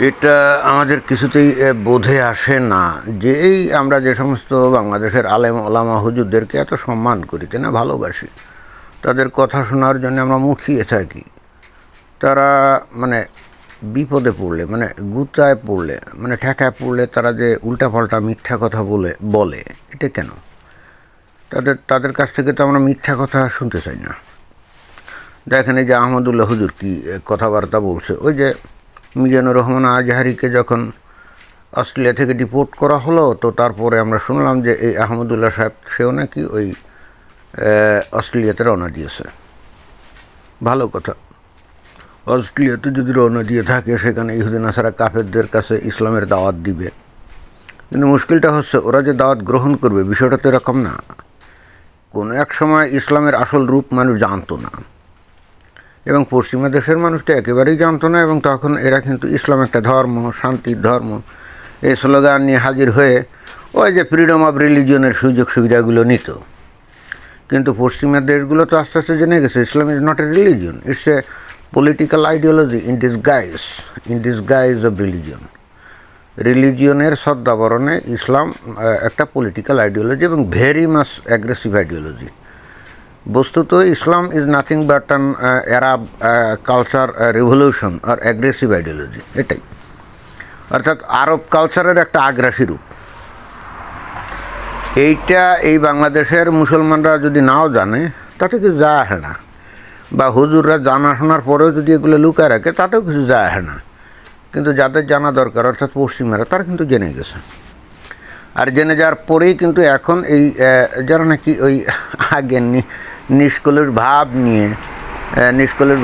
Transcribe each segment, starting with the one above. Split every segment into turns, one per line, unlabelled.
এটা আমাদের কিছুতেই বোধে আসে না যে এই আমরা যে সমস্ত বাংলাদেশের আলেম ওলামা হুজুরদেরকে এত সম্মান করি তাই না, ভালোবাসি, তাদের কথা শোনার জন্য আমরা মুখিয়ে থাকি, তারা মানে বিপদে পড়লে, মানে গুতায় পড়লে, মানে ঠেকায় পড়লে তারা যে উল্টাপাল্টা মিথ্যা কথা বলে এটা কেন? তাদের কাছ থেকে তো আমরা মিথ্যা কথা শুনতে চাই না। দেখেন এই যে আহমদুল্লাহ হুজুর কি কথাবার্তা বলছে, ওই যে মিজানুর রহমান আজহারিকে যখন অস্ট্রেলিয়া থেকে ডিপোর্ট করা হলো, তো তারপরে আমরা শুনলাম যে এই আহমদুল্লাহ সাহেব সেও নাকি ওই অস্ট্রেলিয়াতে রওনা দিয়েছে। ভালো কথা, অস্ট্রেলিয়াতে যদি রওনা দিয়ে থাকে সেখানে ইহুদি নাসারা কাফেরদের কাছে ইসলামের দাওয়াত দিবে, কিন্তু মুশকিলটা হচ্ছে ওরা যে দাওয়াত গ্রহণ করবে বিষয়টা তো এরকম না। কোনো এক সময় ইসলামের আসল রূপ মানুষ জানতো না, এবং পশ্চিমা দেশের মানুষ তো একেবারেই জানতো না, এবং তখন এরা কিন্তু ইসলাম একটা ধর্ম, শান্তির ধর্ম, এই স্লোগান নিয়ে হাজির হয়ে ওই যে ফ্রিডম অফ রিলিজিয়নের সুযোগ সুবিধাগুলো নিত। কিন্তু পশ্চিমা দেশগুলো তো আস্তে আস্তে জেনে গেছে Islam is not a religion, it's a political ideology in disguise of religion. রিলিজিয়নের সদ্যাবরণে ইসলাম একটা পলিটিক্যাল আইডিওলজি এবং ভেরি মাচ অ্যাগ্রেসিভ আইডিওলজি। বস্তুত Islam is nothing but an Arab culture revolution আর অ্যাগ্রেসিভ আইডিওলজি, এটাই, অর্থাৎ আরব কালচারের একটা আগ্রাসী রূপ। এইটা এই বাংলাদেশের মুসলমানরা যদি নাও জানে তাতে কিছু যায় আসে না, বা হুজুররা জানাশোনার পরেও যদি এগুলো লুকায় রাখে তাতেও কিছু যায় আসে না, কিন্তু যাদের জানা দরকার অর্থাৎ পশ্চিমারা তারা কিন্তু জেনে গেছে। আর জেনে যাওয়ার পরেই কিন্তু এখন এই যারা নাকি ওই আগে নিষ্কলের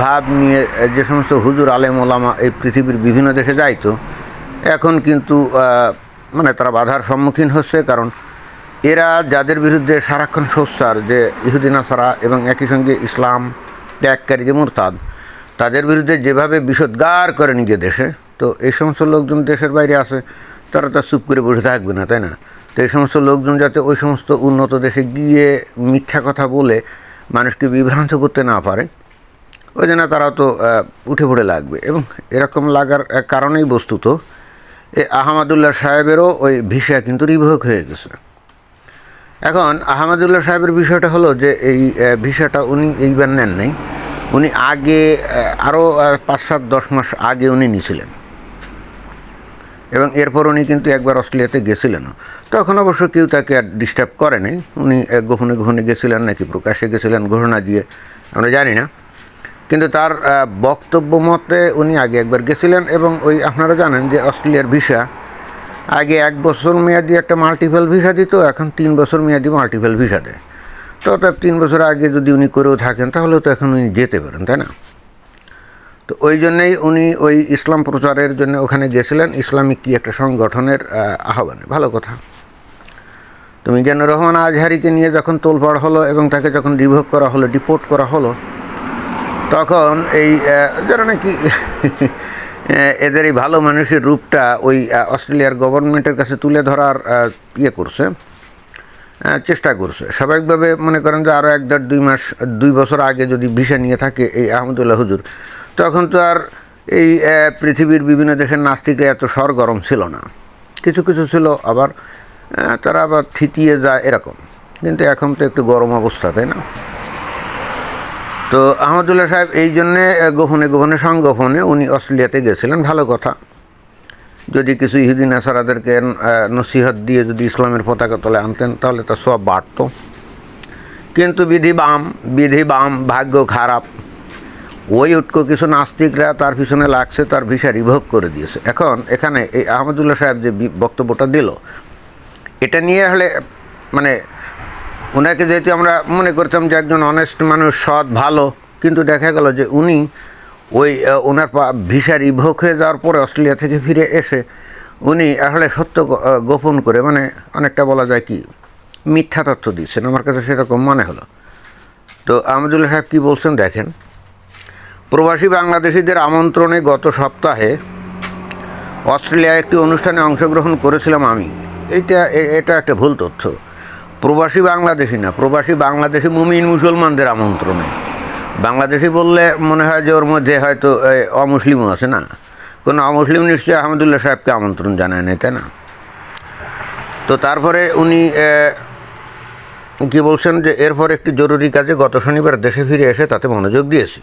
ভাব নিয়ে যে সমস্ত হুজুর আলেম ওলামা এই পৃথিবীর বিভিন্ন দেশে যাইতো, এখন কিন্তু মানে তারা বাধার সম্মুখীন হচ্ছে। কারণ এরা যাদের বিরুদ্ধে সারাক্ষণ সোচ্চার যে ইহুদি নাসারা এবং একই সঙ্গে ইসলাম ত্যাগকারী যে মুরতাদ, তাদের বিরুদ্ধে যেভাবে বিষোদ্গার করে নিজের দেশে, তো এই সমস্ত লোকজন দেশের বাইরে আসে, তারা তো চুপ করে বসে থাকবে না, তাই না? তো এই সমস্ত লোকজন যাতে ওই সমস্ত উন্নত দেশে গিয়ে মিথ্যা কথা বলে মানুষকে বিভ্রান্ত করতে না পারে, ওই জন্য তারা তো উঠে পড়ে লাগবে। এবং এরকম লাগার কারণেই বস্তুত এই আহমদুল্লাহ সাহেবেরও ওই ভিসা কিন্তু রিভোক হয়ে গেছে। এখন আহমদুল্লাহ সাহেবের বিষয়টা হলো যে এই ভিসাটা উনি এইবার নেন নাই, উনি আগে আরও 5-7-10 মাস আগে উনি নিয়েছিলেন, এবং এরপর উনি কিন্তু একবার অস্ট্রেলিয়াতে গেছিলেনও। তখন অবশ্য কেউ তাকে আর ডিস্টার্ব করে নাই, উনি গোপনে গোপনে গেছিলেন নাকি প্রকাশ্যে গেছিলেন ঘোষণা দিয়ে আমরা জানি না, কিন্তু তার বক্তব্য মতে উনি আগে একবার গেছিলেন। এবং ওই আপনারা জানেন যে অস্ট্রেলিয়ার ভিসা আগে 1 বছর মেয়াদি একটা মাল্টিপল ভিসা দিত, এখন 3 বছর মেয়াদি মাল্টিপল ভিসা দেয়। তো তার 3 বছর আগে যদি উনি করেও থাকেন তাহলে তো এখন উনি যেতে পারেন, তাই না? তো ওই জন্যেই উনি ওই ইসলাম প্রচারের জন্য ওখানে গেছিলেন, ইসলামিক কি একটা সংগঠনের আহ্বানে। ভালো কথা। তো মিজানুর রহমান আজহারিকে নিয়ে যখন তোলপাড় হলো এবং তাকে যখন রিভোক করা হলো, ডিপোর্ট করা হলো, তখন এই যারা নাকি এদের এই ভালো মানুষের রূপটা ওই অস্ট্রেলিয়ার গভর্নমেন্টের কাছে তুলে ধরার করছে, চেষ্টা করছে। স্বাভাবিকভাবে মনে করেন যে আরও 1-2 বছর আগে যদি ভিসা নিয়ে থাকে এই আহমদুল্লাহ হুজুর, তখন তো আর এই পৃথিবীর বিভিন্ন দেশের নাস্তিকরা এত সরগরম ছিল না, কিছু কিছু ছিল আবার তারা আবার থিতিয়ে যায় এরকম, কিন্তু এখন তো একটু গরম অবস্থা, তাই না? তো আহমদুল্লাহ সাহেব এই জন্যে গোপনে সংগোপনে উনি অস্ট্রেলিয়াতে গেছিলেন। ভালো কথা, যদি কিছু ইহুদি নাসারাদেরকে নসিহত দিয়ে যদি ইসলামের পতাকা তলে আনতেন তাহলে তার সব বাড়ত। কিন্তু বিধি বাম, ভাগ্য খারাপ, ওই উটকো কিছু নাস্তিকরা তার পিছনে লাগছে, তার ভিসা রিভোক করে দিয়েছে। এখন এখানে এই আহমদুল্লাহ সাহেব যে বক্তব্যটা দিল, এটা নিয়ে হলে মানে ওনাকে যেহেতু আমরা মনে করতাম যে একজন অনেস্ট মানুষ, সৎ, ভালো, কিন্তু দেখা গেল যে উনি ওই ওনার ভিসা রিভোক হয়ে যাওয়ার পরে অস্ট্রেলিয়া থেকে ফিরে এসে উনি আসলে সত্য গোপন করে, মানে অনেকটা বলা যায় কি মিথ্যা তথ্য দিচ্ছেন, আমার কাছে সেরকম মনে হলো। তো আহমদুল্লাহ সাহেব কী বলছেন দেখেন। প্রবাসী বাংলাদেশিদের আমন্ত্রণে গত সপ্তাহে অস্ট্রেলিয়ায় একটি অনুষ্ঠানে অংশগ্রহণ করেছিলাম আমি। এটা একটা ভুল তথ্য। প্রবাসী বাংলাদেশি না, প্রবাসী বাংলাদেশি মুমিন মুসলমানদের আমন্ত্রণে। বাংলাদেশি বললে মনে হয় যে ওর মধ্যে হয়তো অমুসলিমও আছে, না, কোনো অমুসলিম নিশ্চয়ই আহমদুল্লাহ সাহেবকে আমন্ত্রণ জানায় নাই, তাই না? তো তারপরে উনি কি বলছেন যে এরপর একটি জরুরি কাজে গত শনিবার দেশে ফিরে এসে তাতে মনোযোগ দিয়েছি।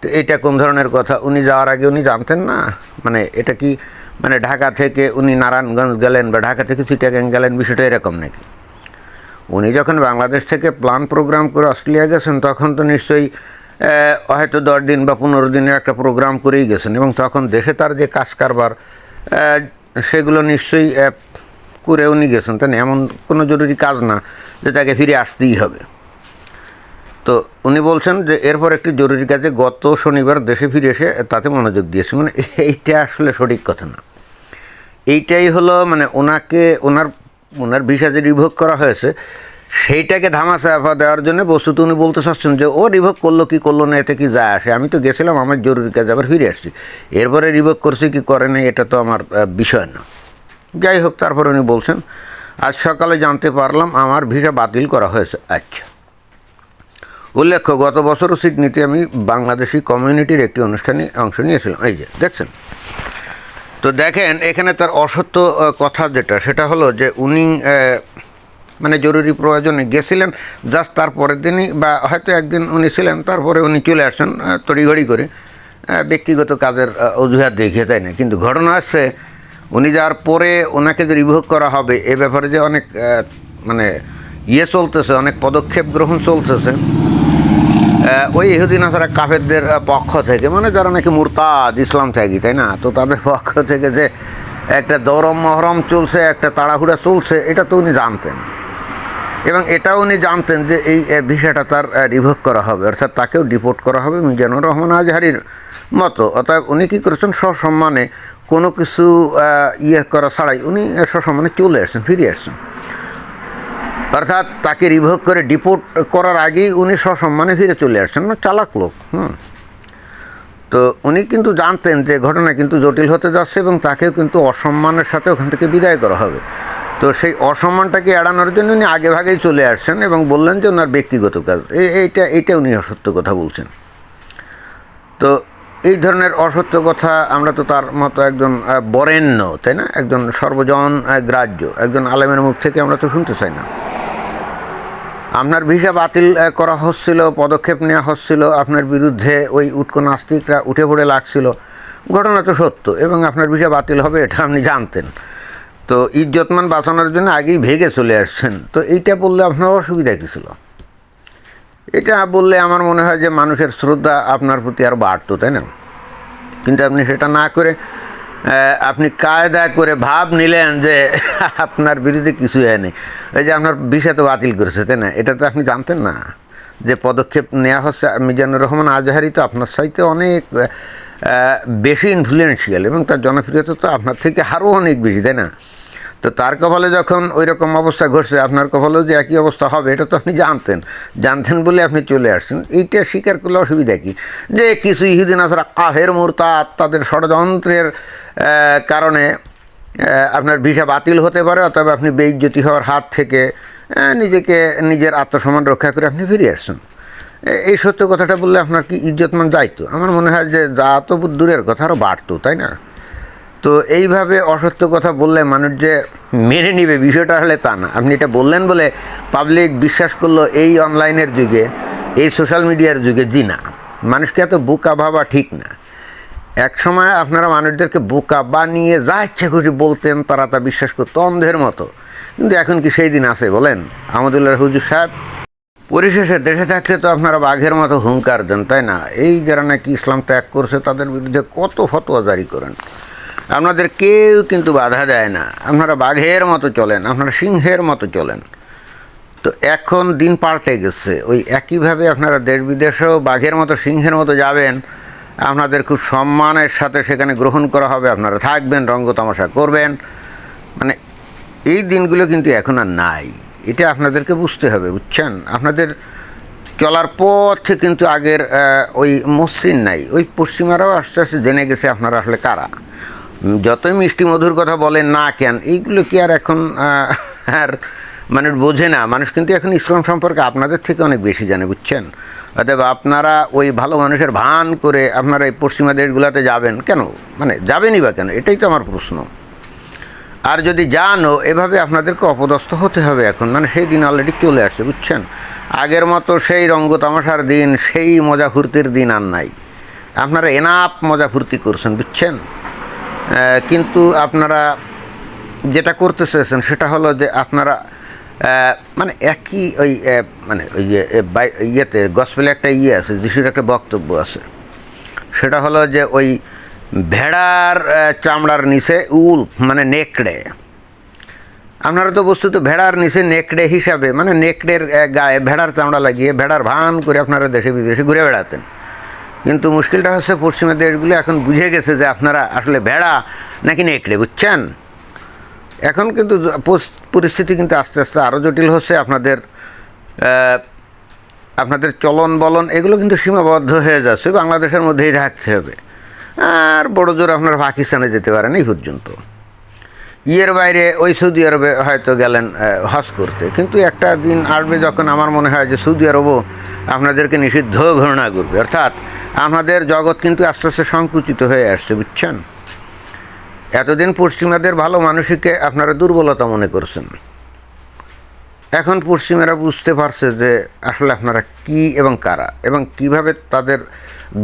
তো এইটা কোন ধরনের কথা? উনি যাওয়ার আগে উনি জানতেন না? মানে এটা কি মানে ঢাকা থেকে উনি নারায়ণগঞ্জ গেলেন বা ঢাকা থেকে চিটাগাং গেলেন, বিষয়টা এরকম নাকি? উনি যখন বাংলাদেশ থেকে প্ল্যান প্রোগ্রাম করে অস্ট্রেলিয়া গেছেন তখন তো নিশ্চয়ই হয়তো 10 দিন বা 15 দিনের একটা প্রোগ্রাম করেই গেছেন, এবং তখন দেশে তার যে কাজ কারবার সেগুলো নিশ্চয়ই করে উনি গেছেন, তাই না? এমন কোনো জরুরি কাজ না যে তাকে ফিরে আসতেই হবে। তো উনি বলছেন যে এরপর একটি জরুরি কাজে গত শনিবার দেশে ফিরে এসে তাতে মনোযোগ দিয়েছে। মানে এইটা আসলে সঠিক কথা না। এইটাই হলো মানে ওনার ভিসা যে রিভোক করা হয়েছে সেইটাকে ধামাচাপা দেওয়ার জন্য বস্তুত উনি বলতে চাচ্ছেন যে ও রিভোক করলো কি করলো না, এতে কি যায় আসে, আমি তো গেছিলাম আমার জরুরি কাজে আবার ফিরে আসছি, এরপরে রিভোক করছে কি করে না এটা তো আমার বিষয় না। যাই হোক, তারপরে উনি বলছেন আজ সকালে জানতে পারলাম আমার ভিসা বাতিল করা হয়েছে। আচ্ছা, উল্লেখ্য গত বছরও সিডনিতে আমি বাংলাদেশি কমিউনিটির একটি অনুষ্ঠানে অংশ নিয়েছিলাম। এই যে দেখছেন, তো দেখেন এখানে তার অসত্য কথা যেটা সেটা হলো যে উনি মানে জরুরি প্রয়োজনে গেছিলেন, জাস্ট তার পরের দিনই বা হয়তো একদিন উনি ছিলেন, তারপরে উনি চলে আসছেন তড়িঘড়ি করে ব্যক্তিগত কাজের অজুহাত দেখিয়ে, তাই না? কিন্তু ঘটনা হচ্ছে উনি যাওয়ার পরে ওনাকে যে রিভোক করা হবে এ ব্যাপারে যে অনেক মানে চলতেছে, অনেক পদক্ষেপ গ্রহণ চলতেছে ওই ইহুদি নাসারা কাফেরদের পক্ষ থেকে, মানে যারা নাকি মুরতাদ ইসলাম ত্যাগী, তাই না? তো তাদের পক্ষ থেকে যে একটা দরম মহরম চলছে, একটা তাড়াহুড়া চলছে, এটা তো উনি জানতেন, এবং এটাও উনি জানতেন যে এই ভিসাটা তার রিভোক করা হবে, অর্থাৎ তাকেও ডিপোর্ট করা হবে মিজানুর রহমান আজহারির মতো। অর্থাৎ উনি কী করেছেন, সসম্মানে কোনো কিছু করা ছাড়াই উনি সসম্মানে চলে আসছেন, ফিরে আসছেন। অর্থাৎ তাকে রিভোক করে ডিপোর্ট করার আগেই উনি সসম্মানে ফিরে চলে আসছেন। চালাক লোক। তো উনি কিন্তু জানতেন যে ঘটনা কিন্তু জটিল হতে যাচ্ছে এবং তাকেও কিন্তু অসম্মানের সাথে ওখান থেকে বিদায় করা হবে। তো সেই অসম্মানটাকে এড়ানোর জন্য উনি আগে ভাগেই চলে আসছেন এবং বললেন যে ওনার ব্যক্তিগত কাজ। এইটা উনি অসত্য কথা বলছেন। তো এই ধরনের অসত্য কথা আমরা তো তার মতো একজন বরেণ্য, তাই না, একজন সর্বজন গ্রাহ্য একজন আলেমের মুখ থেকে আমরা তো শুনতে চাই না। আপনার ভিসা বাতিল করা হচ্ছিল, পদক্ষেপ নেওয়া হচ্ছিল, আপনার বিরুদ্ধে ওই উটকো নাস্তিকরা উঠে পড়ে লাগছিল, ঘটনা তো সত্য, এবং আপনার ভিসা বাতিল হবে এটা আপনি জানতেন। তো ইজ্জতমান বাঁচানোর জন্য আগেই ভেগে চলে আসছেন। তো এইটা বললে আপনার অসুবিধা কী ছিল? এটা বললে আমার মনে হয় যে মানুষের শ্রদ্ধা আপনার প্রতি আর বাড়তো, তাই না? কিন্তু আপনি সেটা না করে আপনি কায়দা করে ভাব নিলেন যে আপনার বিরুদ্ধে কিছু হয়নি, ওই যে আপনার ভিসা তো বাতিল করেছে, তাই না? এটা তো আপনি জানতেন না যে পদক্ষেপ নেওয়া হচ্ছে। মিজানুর রহমান আজহারি তো আপনার সাথে অনেক বেশি ইনফ্লুয়েন্সিয়াল এবং তার জনপ্রিয়তা তো আপনার থেকে আরও অনেক বেশি, তাই না? তো তার কপালে যখন ওই রকম অবস্থা ঘটছে, আপনার কপালেও যে একই অবস্থা হবে এটা তো আপনি জানতেন বলে আপনি চলে আসছেন। এইটা স্বীকার করলে অসুবিধা কী? যে কিছু ইহুদি নাসারা কাফের মুরতাদ তাদের ষড়যন্ত্রের কারণে আপনার ভিসা বাতিল হতে পারে, অথবা আপনি বেইজ্জতি হওয়ার হাত থেকে নিজের আত্মসম্মান রক্ষা করে আপনি ফিরে আসছেন। এই সত্য কথাটা বললে আপনার কি ইজ্জতমান যাইতো? আমার মনে হয় যে যা তো দূরের কথা আরও বাড়তো, তাই না? তো এইভাবে অসত্য কথা বললে মানুষ যে মেনে নিবে বিষয়টা হলে তা না। আপনি এটা বললেন বলে পাবলিক বিশ্বাস করলো এই অনলাইনের যুগে, এই সোশ্যাল মিডিয়ার যুগে। জি না, মানুষকে এত বোকা ভাবা ঠিক না। এক সময় আপনারা মানুষদেরকে বোকা বানিয়ে যা ইচ্ছা খুশি বলতেন, তারা তা বিশ্বাস করতো অন্ধের মতো। কিন্তু এখন কি সেই দিন আছে বলেন? আহমদুল্লাহ হুজুর সাহেব, পরিশেষে দেশে থাকতে তো আপনারা বাঘের মতো হুঙ্কার দেন, তাই না? এই যারা নাকি ইসলাম ত্যাগ করছে তাদের বিরুদ্ধে কত ফতোয়া জারি করেন। আপনাদের কেউ কিন্তু বাধা দেয় না, আপনারা বাঘের মতো চলেন, আপনারা সিংহের মতো চলেন। তো এখন দিন পাল্টে গেছে, ওই একইভাবে আপনারা দেশ বিদেশেও বাঘের মতো সিংহের মতো যাবেন, আপনাদের খুব সম্মানের সাথে সেখানে গ্রহণ করা হবে, আপনারা থাকবেন, রঙ্গ তামাশা করবেন। মানে এই দিনগুলো কিন্তু এখন আর নাই, এটা আপনাদেরকে বুঝতে হবে, বুঝছেন? আপনাদের চলার পথে কিন্তু আগের ওই মসৃণ নাই। ওই পশ্চিমারাও আস্তে আস্তে জেনে গেছে আপনারা আসলে কারা। যতই মিষ্টি মধুর কথা বলেন না কেন, এইগুলো কি আর এখন আর মানুষ বোঝে না। মানুষ কিন্তু এখন ইসলাম সম্পর্কে আপনাদের থেকে অনেক বেশি জানে, বুঝছেন? অতএব আপনারা ওই ভালো মানুষের ভান করে আপনারা এই পশ্চিমা দেশগুলোতে যাবেন কেন? মানে যাবেনই বা কেন? এটাই তো আমার প্রশ্ন। আর যদি জানো, এভাবে আপনাদেরকে অপদস্থ হতে হবে এখন। মানে সেই দিন অলরেডি চলে আসছে, বুঝছেন? আগের মতো সেই রঙ্গ তামাশার দিন, সেই মজা ফুর্তির দিন আর নাই। আপনারা এনাফ মজা ফুর্তি করছেন, বুঝছেন? কিন্তু আপনারা যেটা করতে চেয়েছেন সেটা হলো যে আপনারা মানে একই ওই মানে ওই ইয়েতে গসপেলে একটা আছে, যিশুর একটা বক্তব্য আছে, সেটা হলো যে ওই ভেড়ার চামড়ার নিচে উল মানে নেকড়ে। আপনারা তো বস্তুত ভেড়ার নিচে নেকড়ে হিসাবে, মানে নেকড়ের গায়ে ভেড়ার চামড়া লাগিয়ে ভেড়ার ভান করে আপনারা দেশে বিদেশে ঘুরে বেড়াতেন। কিন্তু মুশকিলটা হচ্ছে পশ্চিমা দেশগুলো এখন বুঝে গেছে যে আপনারা আসলে ভেড়া নাকি নেকড়ে, বুঝছেন? এখন কিন্তু পরিস্থিতি কিন্তু আস্তে আস্তে আরও জটিল হচ্ছে। আপনাদের চলন বলন এগুলো কিন্তু সীমাবদ্ধ হয়ে যাচ্ছে, বাংলাদেশের মধ্যেই থাকতে হবে। আর বড় জোর আপনারা পাকিস্তানে যেতে পারেন এই পর্যন্ত। ইয়ের বাইরে ওই সৌদি আরবে হয়তো গেলেন হজ করতে, কিন্তু একটা দিন আসবে যখন আমার মনে হয় যে সৌদি আরবও আপনাদেরকে নিষিদ্ধ ঘোষণা করবে। অর্থাৎ আমাদের জগৎ কিন্তু আস্তে আস্তে সংকুচিত হয়ে আসছে, বুঝছেন? এতদিন পশ্চিমাদের ভালো মানুষকে আপনারা দুর্বলতা মনে করছেন, এখন পশ্চিমেরা বুঝতে পারছে যে আসলে আপনারা কি এবং কারা, এবং কিভাবে তাদের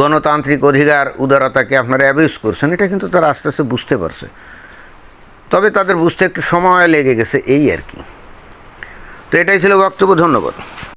গণতান্ত্রিক অধিকার উদারতাকে আপনারা অ্যাবিউজ করছেন, এটা কিন্তু তারা আস্তে আস্তে বুঝতে পারছে। তবে তাদের বুঝতে একটু সময় লেগে গেছে, এই আর কি। তো এটাই ছিল বক্তব্য। ধন্যবাদ।